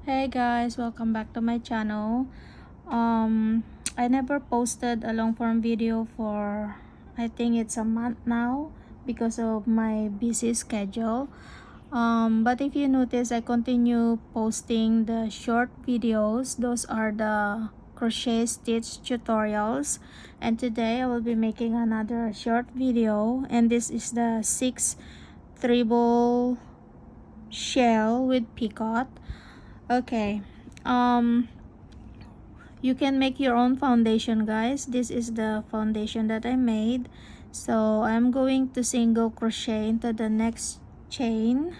Hey guys, welcome back to my channel. I never posted a long form video for I think it's a month now because of my busy schedule. But if you notice, I continue posting the short videos. Those are the crochet stitch tutorials, and today I will be making another short video, and this is the 6 treble shell with picot. Okay, you can make your own foundation, guys. This is the foundation that I made. So I'm going to single crochet into the next chain,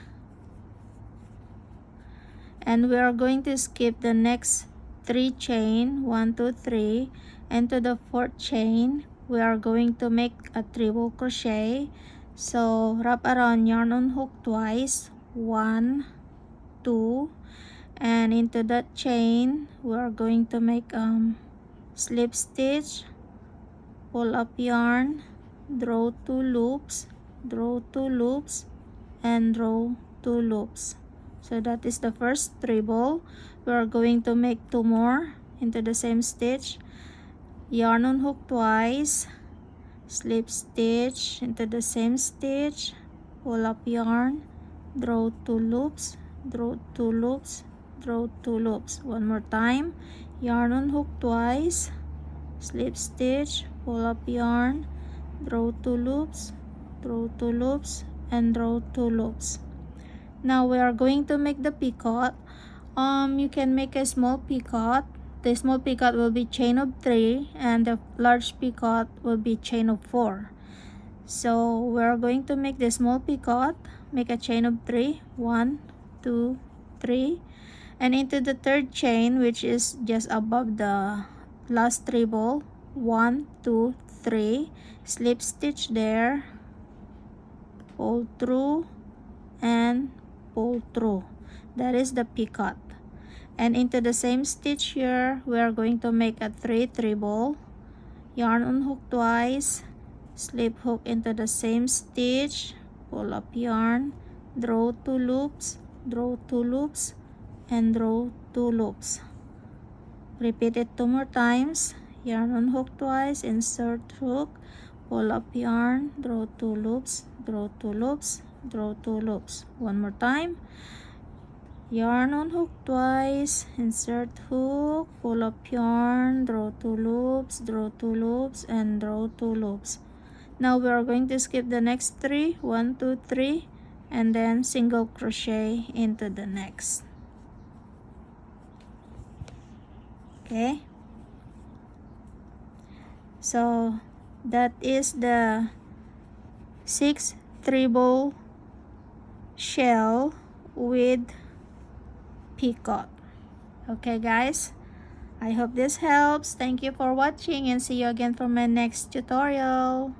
and we are going to skip the next 3 chain, 1 2 3, and to the 4th chain we are going to make a treble crochet. So wrap around yarn on hook twice, 1 2, and into that chain we are going to make slip stitch, pull up yarn, draw 2 loops, draw 2 loops, and draw 2 loops. So that is the first treble. We are going to make 2 more into the same stitch, yarn on hook twice, slip stitch into the same stitch, pull up yarn, draw 2 loops, draw 2 loops, draw 2 loops. One more time, yarn on hook twice, slip stitch, pull up yarn, draw 2 loops, draw 2 loops, and draw 2 loops. Now we are going to make the picot. You can make a small picot. The small picot will be chain of 3, and the large picot will be chain of 4. So we are going to make the small picot, make a chain of 3, 1 2 3, and into the 3rd chain, which is just above the last treble, 1 2 3, slip stitch there, pull through, and pull through. That is the picot. And into the same stitch here we are going to make a 3 treble, yarn on hook twice, slip hook into the same stitch, pull up yarn, draw 2 loops, draw 2 loops, and draw 2 loops. Repeat it 2 more times, yarn on hook twice, insert hook, pull up yarn, draw 2 loops, draw 2 loops, draw 2 loops. One more time, yarn on hook twice, insert hook, pull up yarn, draw 2 loops, draw 2 loops, and draw 2 loops. Now we are going to skip the next 3, 1 2 3, and then single crochet into the next. Okay, so that is the 6 treble shell with picot. Okay guys, I hope this helps. Thank you for watching, and see you again for my next tutorial.